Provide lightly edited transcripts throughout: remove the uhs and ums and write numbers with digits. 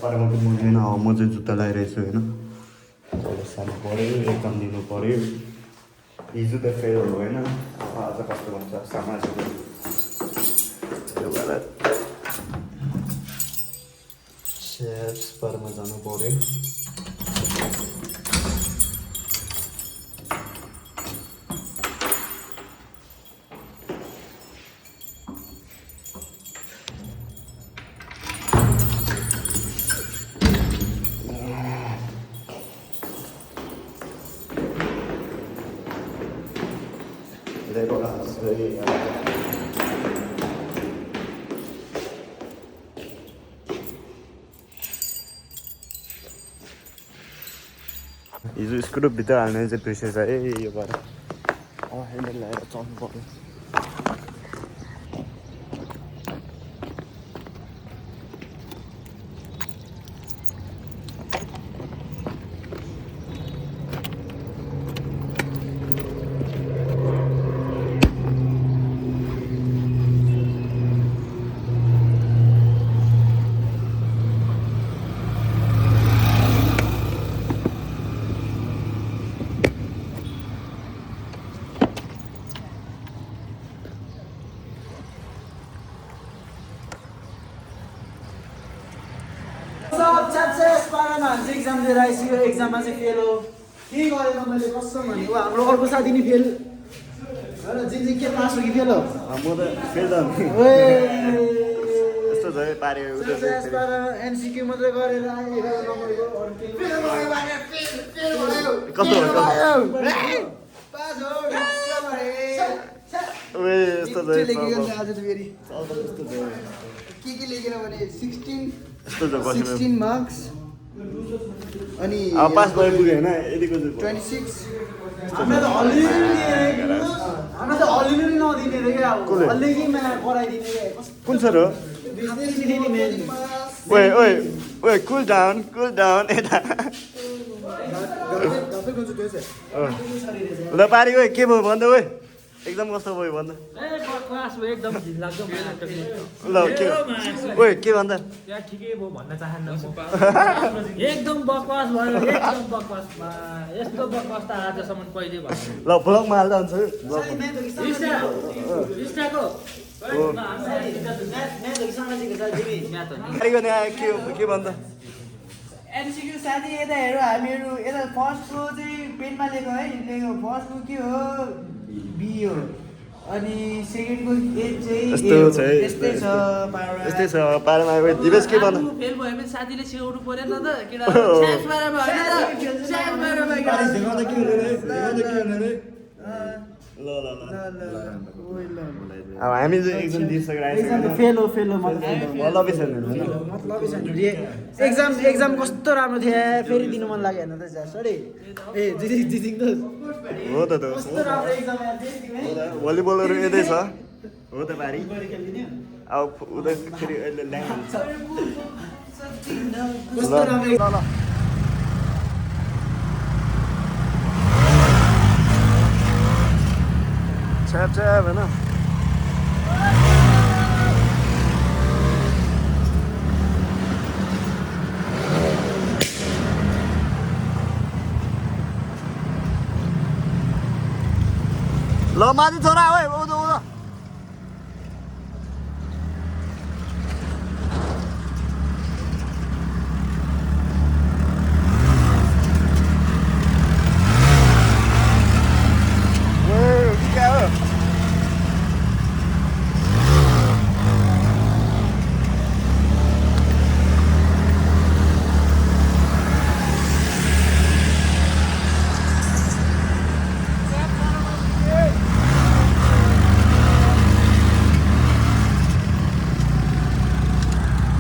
परमा पनि हुँदैन म चाहिँ जुत्ता लगाइरहेछु होइन अहिले सानो पऱ्यो एकदम दिनु पऱ्यो हिजो त फेल हो होइन आज कस्तो भन्छ सामाजिक त्यो भएर सेप्स परमा जानु पऱ्यो हिजो स्क्रु भित्र हाल्ने चाहिँ बिर्सेछ है यो भएर हेलमेट लगाएर चल्नु पर्यो एक्जाम दिएर आइसक्यो एक्जाममा चाहिँ फेल हो के गरेन मैले कसम भने हाम्रो अर्को साथी नि फेल जिङ के पास हो कि फेल हो म त फेल त यस्तो झै पार्यो एमसिक्यू मात्रै गरेर 11 नम्बरको कस्तो भयो पास हो ओए यस्तो झै आज त फेरि के लेखेन भने 16 मार्क्स अनि पास भयो पुग्यो होइन यतिको 26 हाम्रो त अलिअलि नदिने रे क्या अब अलिअलिमा गराइदिने के कुन सर हो ओए ओए ओए कुल डाउन यता ल पारी ओए के भयो भन्दा ओए एकदम कस्तो भयो भन्दा एकदम घिनलाग्दो ल के ओए के भन्दा त्यहाँ ठिकै भयो भन्न चाहन्न एकदम बकवास भयो एकदम बकवास यस्तो बकवास त आजसम्म कहिले भयो ल ब्लगमा हाल्दा हुन्छ इन्स्टाको के भन्दा एमसिक्यू साथी यता हेर हामीहरू यता फर्स्टको चाहिँ पेनमा लेख्यो है लेख्यो फर्स्टको के हो बी हो अनि सेकेन्डको ए चाहिँ यस्तै छ पारामा दिवेश के भन्दा फेल भयो भने साथीले सिकाउनु पर्यो नि त केटा च्यास मारा भयो ल अब हामी चाहिँ एक्जाम दिइसकेर फेल हो मतलबै छैन मतलबै छैन एक्जाम कस्तो राम्रो थियो फेरि दिनु मन लाग्यो हेर्न त सरी ए जिजिङ त हो त कस्तो राम्रो एक्जाम भलिबलहरू यतै छ हो त पारी अब उता फेरि अहिले ल्याङ्ग्वेज कस्तो राम्रो छ्याप होइन ल माथि छोरा ओए उँधो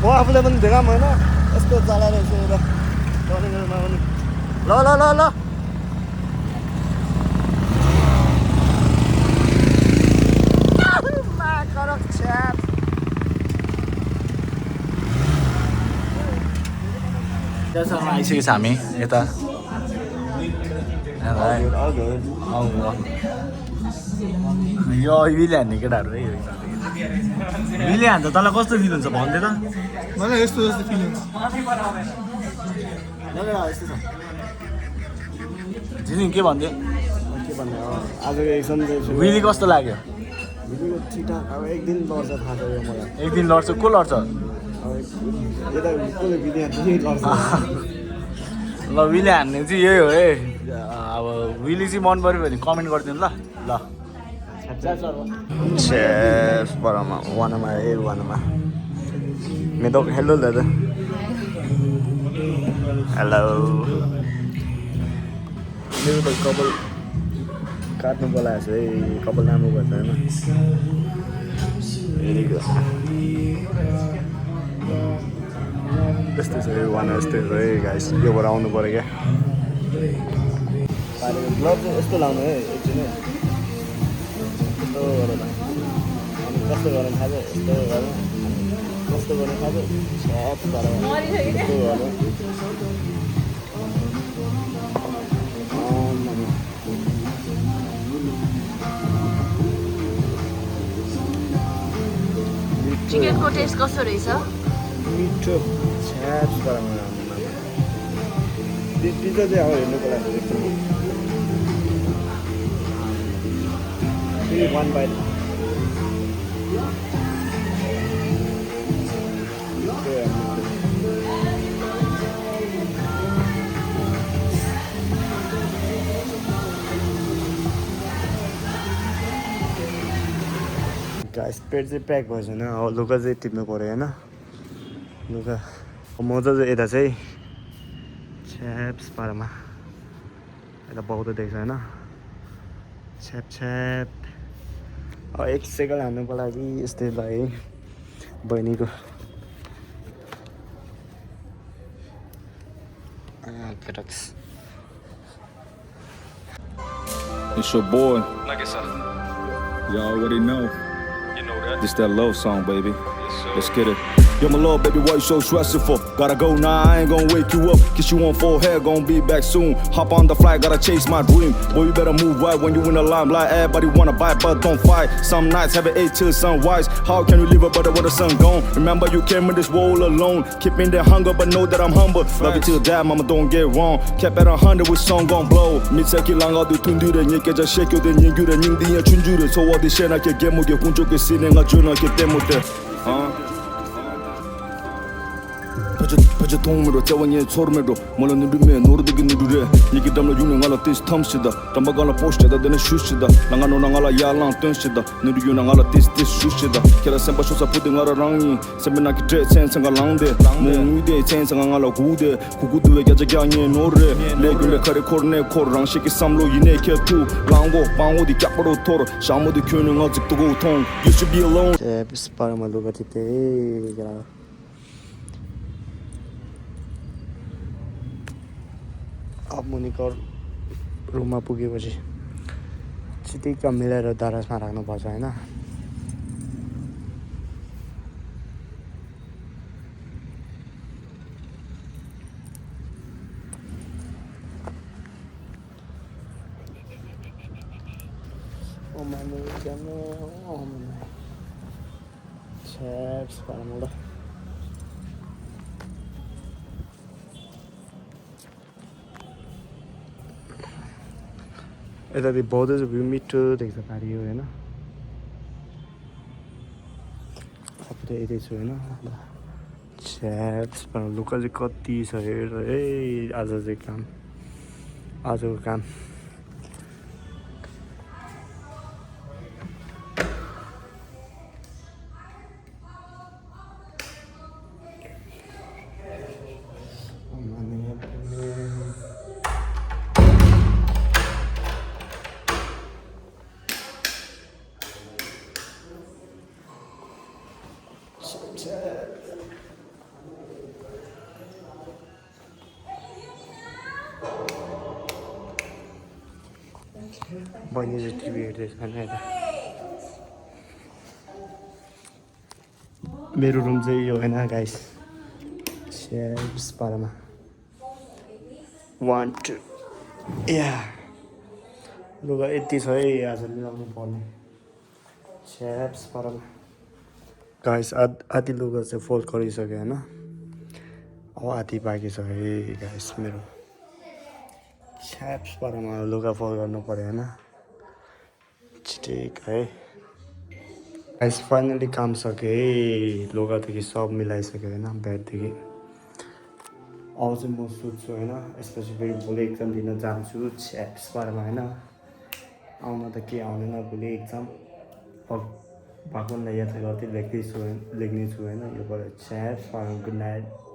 म आफूले पनि भेगाम होइन यस्तो चलाएर यसो ल आइसकेको छ हामी यता यो अहिले हान्ने केटाहरू है मिले हान्छ तँलाई कस्तो फिल हुन्छ भन्दै त मलाई यस्तो जस्तो फिल हुन्छ झिलिङ के भन्थ्यो के भन्ने हो आजको एक्जाम चाहिँ विली कस्तो लाग्यो भिडियो ठिकठाक अब एक दिन लड्छ थाहा छ यो मलाई एक दिन लड्छ को लड्छ अब यता कसले विद्यार्थी लड्छ ल विली हान्ने चाहिँ यही हो है अब विली चाहिँ मन पऱ्यो भने कमेन्ट गरिदिनु ल Chef Barama, Wanama, Wanama. Me dog, hello, Dada. Hello. मेरो त कपाल काट्नु बोलाएको छ है कपाल राम्रो गर्छ होइन यस्तै छ यो वान यस्तै छ है गाइस योबाट आउनु पऱ्यो क्या ग्लोभ चाहिँ यस्तो लाउनु है एकछिन यस्तो गरेर अनि कस्तो गर्नु थाहा छ यस्तो गर्नु कस्तो गर्नु थाहा छ छ्याप गरेर यस्तो गर्नु चिकनको टेस्ट कस्तो रहेछ मिठो छ्याप गरेर पिज्जा चाहिँ अब हेर्नुको लागि एकदम वान बाइट गाइस पेट चाहिँ प्याक भएको छैन अब लुगा चाहिँ टिप्नु पऱ्यो होइन लुगा मजा चाहिँ यता चाहिँ छ्याप्स पारामा यता बहुत देख्छ होइन छ्याप छ्याप अब एक सेकेन्ड हान्नुको लागि यस्तै भयो बहिनीको केटक्स It's your boy. You already know. This that love song, baby. Let's get it. Yo, my love, baby, why you so stressful for? Gotta go now, I ain't gonna wake you up. Kiss you on forehead, gonna be back soon. Hop on the flight, gotta chase my dream. Boy, you better move right when you in the limelight. Everybody wanna bite, but don't fight. Some nights have it 8 till sunrise. How can you live it better when the sun gone? Remember you came in this world alone. Keep in the hunger, but know that I'm humble. Love you till that, mama, don't get wrong. Kept at 100 with song gon' blow. 미세기 랑아도 둔두래, 니께자 쉐교된 닝규래, 닝디야 춘주래. 소어디 셰나게 개무게 군쪽에 시내가 주나게 때문에. 버저 통으로 자원의 소름으로 몰라 누르면 노르되게 누르래 이게 담로 유능하라 티스 탐시다 담바가라 포스트다 되는 슈시다 랑아노 랑아라 야랑 뜬시다 누르 유능하라 티스 슈시다 케라 셈바 쇼사 푸딩하라 랑이 셈베나키 제 센상가 랑데 몽위데 센상가라 구데 구구드에 가자가니 노래 레귤레 카레 코르네 코르랑 시키 삼로 이네 캡투 랑고 방오디 깍바로 토로 샤모디 큐능 아직도 고통 You should be alone छ्याप्स पारामा लुगा टिप्दै अब मुनिकर रुममा पुगेपछि चिटिक्क मिलाएर दराजमा राख्नुपर्छ होइन छ्याप्स पारामा ल यतातिर बहुत भ्यू मिठो देख्छ पारि हो होइन सबै यतै छु होइन छ्याप्स लुका चाहिँ कति छ हेर है आज चाहिँ काम आजको काम बहिनी चाहिँ टिभी हेर्दैछ होइन यता मेरो रुम चाहिँ यो होइन गाइस छ्याप्स पारामा 1 2 या लुगा यति छ है आज मिलाउनु पर्ने छ्याप्स पारामा गाइस आधी लुगा चाहिँ फोल्ड गरिसक्यो होइन अब आधी बाँकी छ है गाइस मेरो छ्याप्स पारामा लुगा फोल्ड गर्नु पऱ्यो होइन ठिक है गाइस फाइनली काम सक्यो है लुगादेखि सब मिलाइसक्यो होइन ब्यागदेखि अब चाहिँ म सुत्छु होइन यसपछि फेरि भोलि एक्जाम दिन जान्छु छ्याप्स पारामा होइन आउन त के आउँदैन भोलि एक्जाम भगवान्लाई याद गर्दै लेख्नेछु होइन योबाट छ्याप्स गुड नाइट